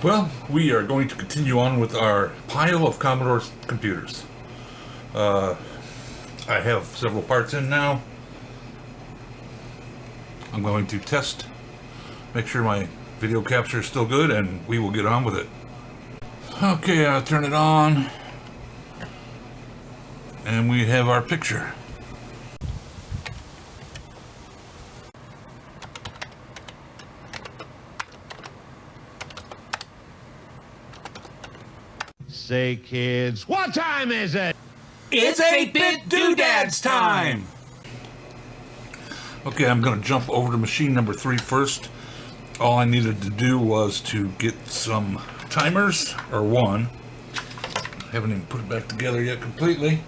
Well, we are going to continue on with our pile of Commodore computers. I have several parts in now. I'm going to test, make sure my video capture is still good, and we will get on with it. Okay, I'll turn it on. And we have our picture. Say, kids, what time is it? It's 8-bit doodads time! Okay, I'm going to jump over to machine number 3 first. All I needed to do was to get some timers, or one. I haven't even put it back together yet completely.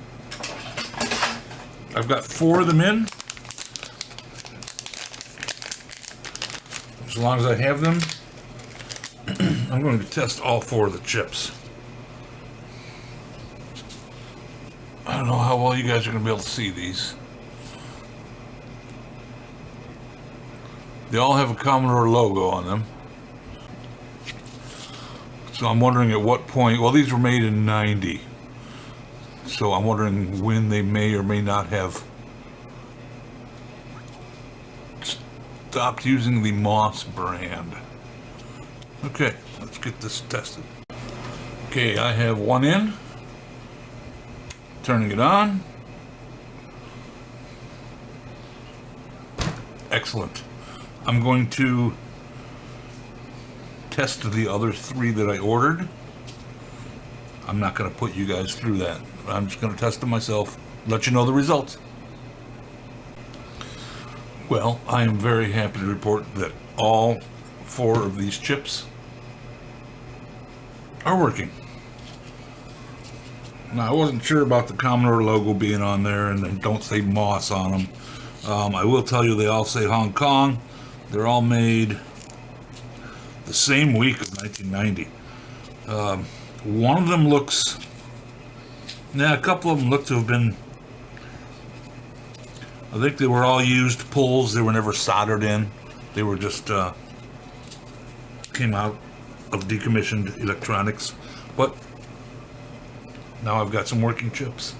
I've got 4 of them in. As long as I have them, I'm going to test all 4 of the chips. I don't know how well you guys are going to be able to see these. They all have a Commodore logo on them. So I'm wondering at what point, well, these were made in 90. So I'm wondering when they may or may not have stopped using the Moss brand. Okay, let's get this tested. Okay, I have one in. Turning it on. Excellent. I'm going to test the other 3 that I ordered. I'm not going to put you guys through that. I'm just going to test them myself, let you know the results. Well, I am very happy to report that all 4 of these chips are working. Now, I wasn't sure about the Commodore logo being on there, and they don't say Moss on them. I will tell you they all say Hong Kong. They're all made the same week of 1990. One of them looks... a couple of them look to have been... I think they were all used pulls. They were never soldered in. They were just... came out of decommissioned electronics. But... now I've got some working chips.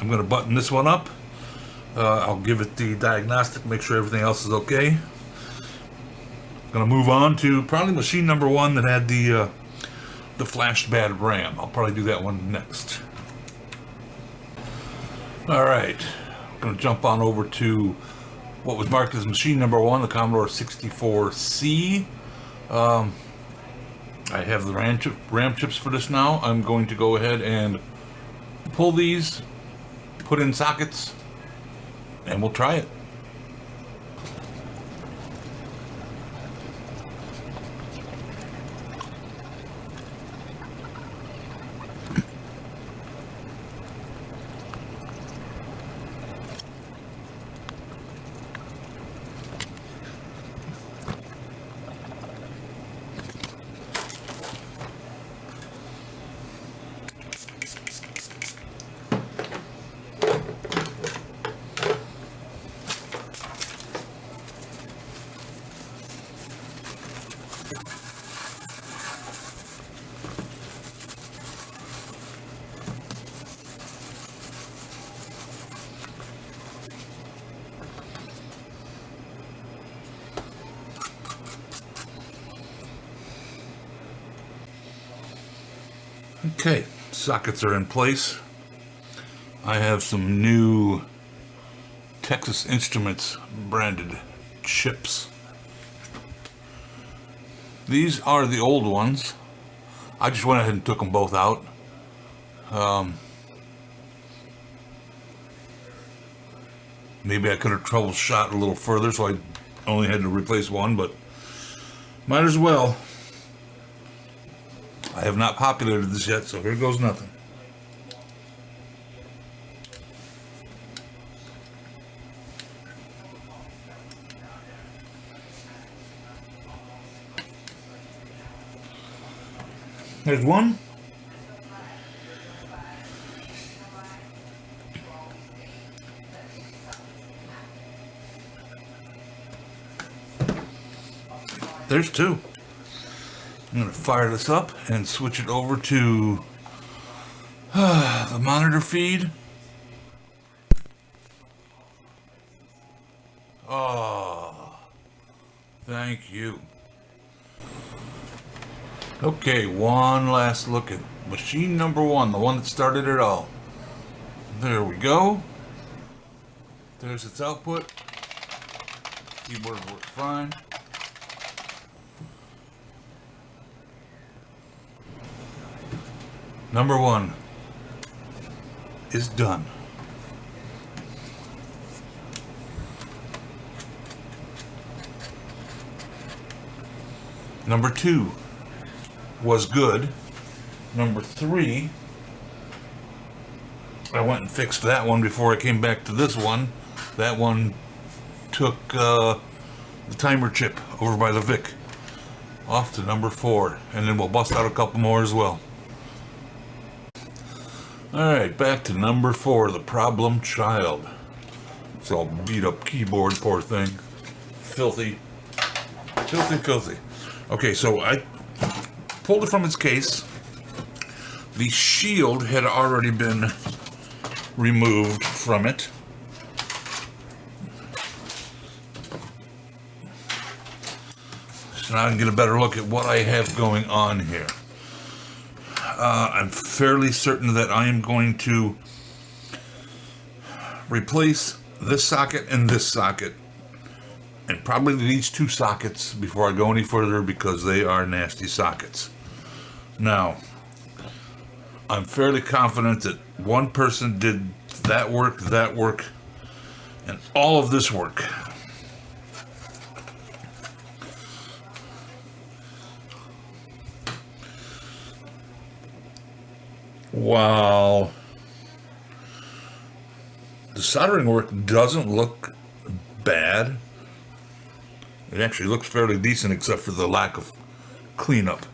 I'm going to button this one up. I'll give it the diagnostic, make sure everything else is okay. I'm going to move on to probably machine number 1 that had the flashed bad RAM. I'll probably do that one next. Alright, I'm going to jump on over to what was marked as machine number 1, the Commodore 64C. I have the RAM chips for this now. I'm going to go ahead and pull these, put in sockets, and we'll try it. Okay, sockets are in place. I have some new Texas Instruments branded chips. These are the old ones. I just went ahead and took them both out. Maybe I could have troubleshot a little further, so I only had to replace one, but might as well. I have not populated this yet, so here goes nothing. There's one. There's two. I'm going to fire this up and switch it over to the monitor feed. Oh, thank you. Okay, one last look at machine number one, the one that started it all. There we go. There's its output. Keyboard works fine. Number one is done. Number two was good. Number three, I went and fixed that one before I came back to this one. That one took the timer chip over by the VIC off to number four, and then we'll bust out a couple more as well. Alright, back to number four, the problem child. It's all beat up keyboard, poor thing. Filthy. Filthy, filthy. Okay, so I pulled it from its case. The shield had already been removed from it. So now I can get a better look at what I have going on here. I'm fairly certain that I am going to replace this socket and this socket, and probably these two sockets before I go any further, because they are nasty sockets. Now, I'm fairly confident that one person did that work, and all of this work. While the soldering work doesn't look bad, it actually looks fairly decent except for the lack of cleanup.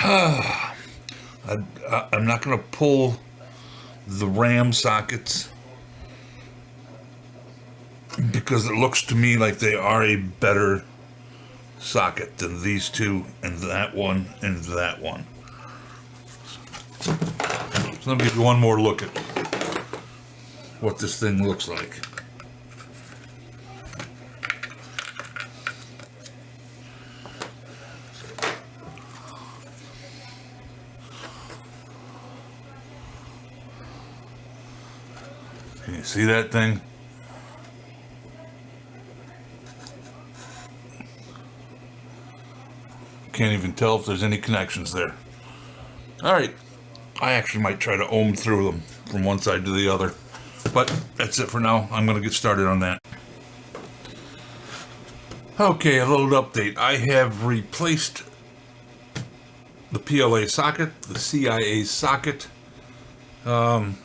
I'm not going to pull the RAM sockets because it looks to me like they are a better socket than these two and that one and that one. So let me give you one more look at what this thing looks like. Can you see that thing? Can't even tell if there's any connections there. Alright, I actually might try to ohm through them from one side to the other. But that's it for now. I'm going to get started on that. Okay, a little update. I have replaced the PLA socket, the CIA socket, and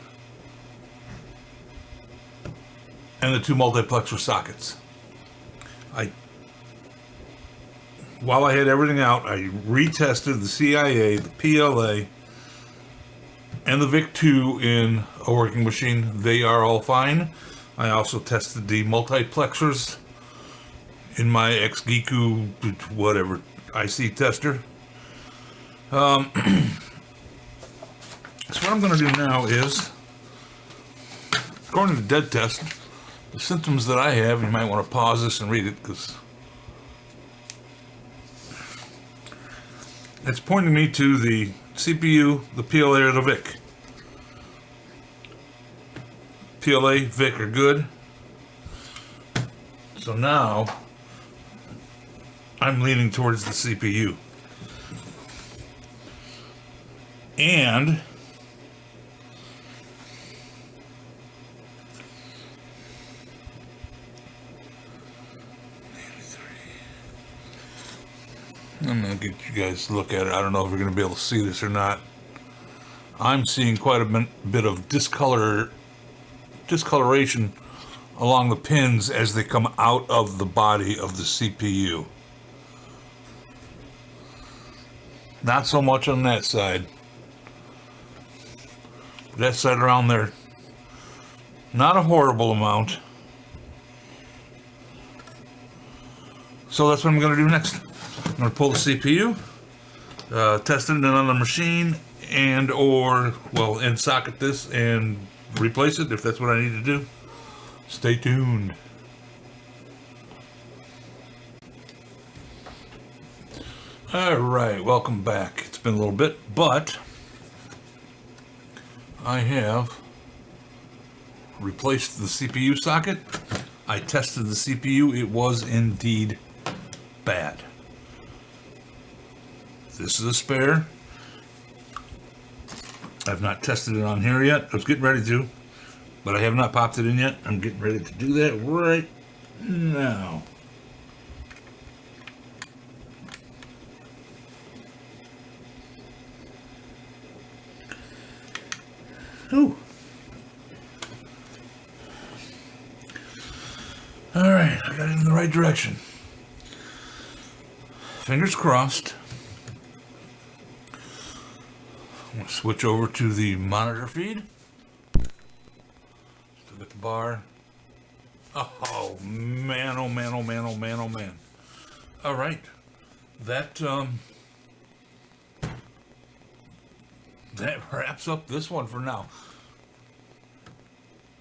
the two multiplexer sockets. While I had everything out, I retested the CIA, the PLA, and the VIC-2 in a working machine. They are all fine. I also tested the multiplexers in my XGeeku, whatever, IC tester. So what I'm going to do now is, according to Dead Test, the symptoms that I have, you might want to pause this and read it, because it's pointing me to the CPU, the PLA, or the VIC. PLA, VIC are good. So now, I'm leaning towards the CPU. And I'm going to get you guys to look at it. I don't know if you're going to be able to see this or not. I'm seeing quite a bit of discoloration along the pins as they come out of the body of the CPU. Not so much on that side. That side around there, not a horrible amount. So that's what I'm going to do next. I'm going to pull the CPU, test it in another machine, and socket this and replace it if that's what I need to do. Stay tuned. Alright, welcome back. It's been a little bit, but I have replaced the CPU socket. I tested the CPU. It was indeed bad. This is a spare. I've not tested it on here yet. I was getting ready to, but I have not popped it in yet. I'm getting ready to do that right now. Ooh. All right, I got it in the right direction. Fingers crossed. I'm gonna switch over to the monitor feed. Still got the bar. Oh man, oh man, oh man, oh man, oh man. All right, that wraps up this one for now.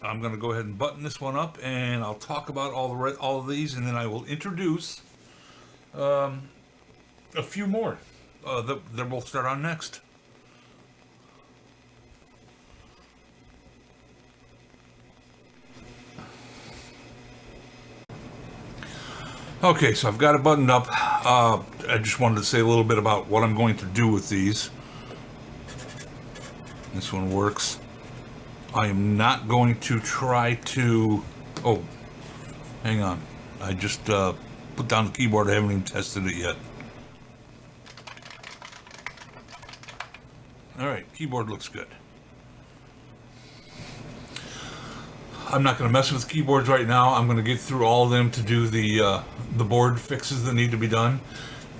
I'm going to go ahead and button this one up, and I'll talk about all of these, and then I will introduce a few more that we'll start on next. Okay, so I've got it buttoned up. I just wanted to say a little bit about what I'm going to do with these. This one works. I am not going to try to... Oh, hang on. I just put down the keyboard. I haven't even tested it yet. Alright, keyboard looks good. I'm not going to mess with keyboards right now. I'm going to get through all of them to do the board fixes that need to be done.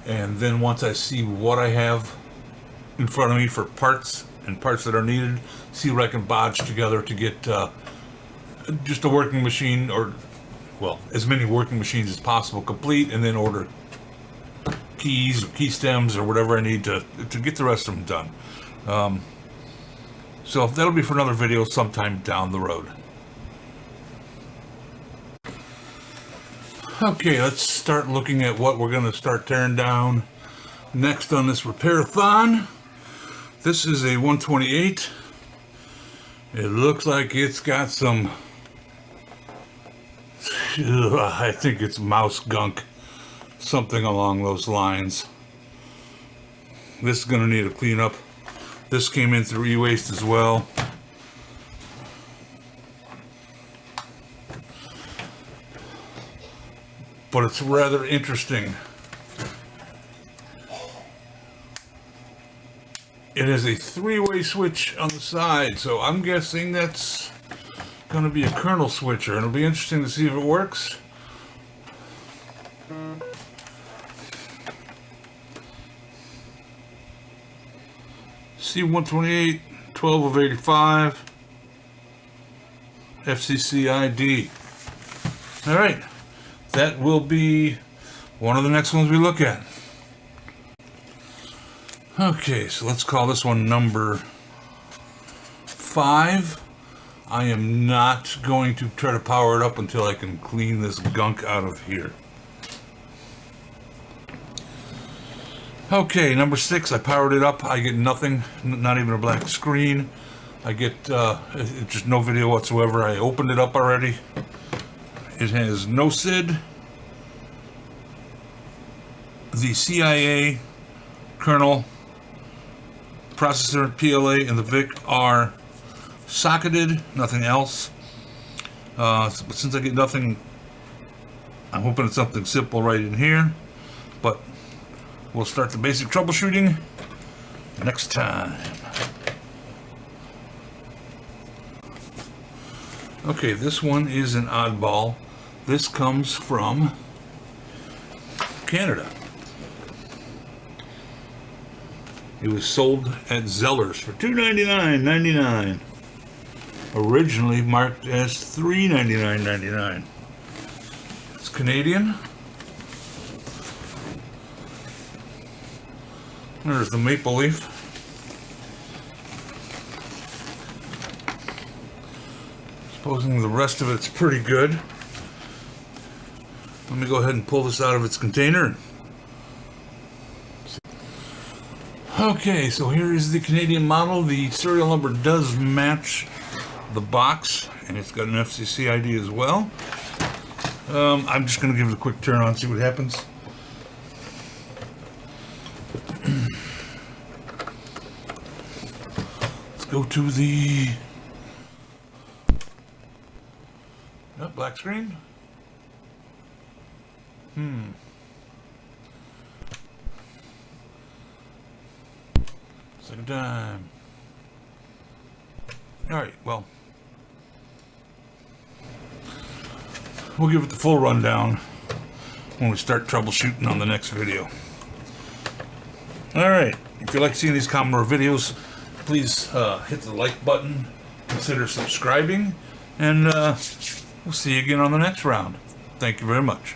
And then once I see what I have in front of me for parts and parts that are needed, see what I can bodge together to get just a working machine, or well, as many working machines as possible complete, and then order keys or key stems or whatever I need to get the rest of them done. So that'll be for another video sometime down the road. Okay, let's start looking at what we're going to start tearing down next on this repair-a-thon. This is a 128. It looks like it's got some, I think it's mouse gunk, something along those lines. This is going to need a cleanup. This came in through e-waste as well. But it's rather interesting. It has a three-way switch on the side, so I'm guessing that's going to be a kernel switcher, and it'll be interesting to see if it works. C128, 12 of 85, FCC ID. All right, that will be one of the next ones we look at. Okay, so let's call this one number 5. I am not going to try to power it up until I can clean this gunk out of here. Okay, number 6, I powered it up. I get nothing, not even a black screen. I get just no video whatsoever. I opened it up already. It has no SID. The CIA kernel, processor, PLA, and the VIC are socketed, nothing else. But since I get nothing, I'm hoping it's something simple right in here. But we'll start the basic troubleshooting next time. Okay, this one is an oddball. This comes from Canada. It was sold at Zeller's for $2.99.99. Originally marked as $3.99.99. It's Canadian. There's the maple leaf. Supposing the rest of it's pretty good. Let me go ahead and pull this out of its container. Okay, so here is the Canadian model. The serial number does match the box, and it's got an FCC ID as well. I'm just going to give it a quick turn on, see what happens. Let's go to the black screen. Second time. Alright, well, we'll give it the full rundown when we start troubleshooting on the next video. Alright, if you like seeing these Commodore videos, please hit the like button, consider subscribing, and we'll see you again on the next round. Thank you very much.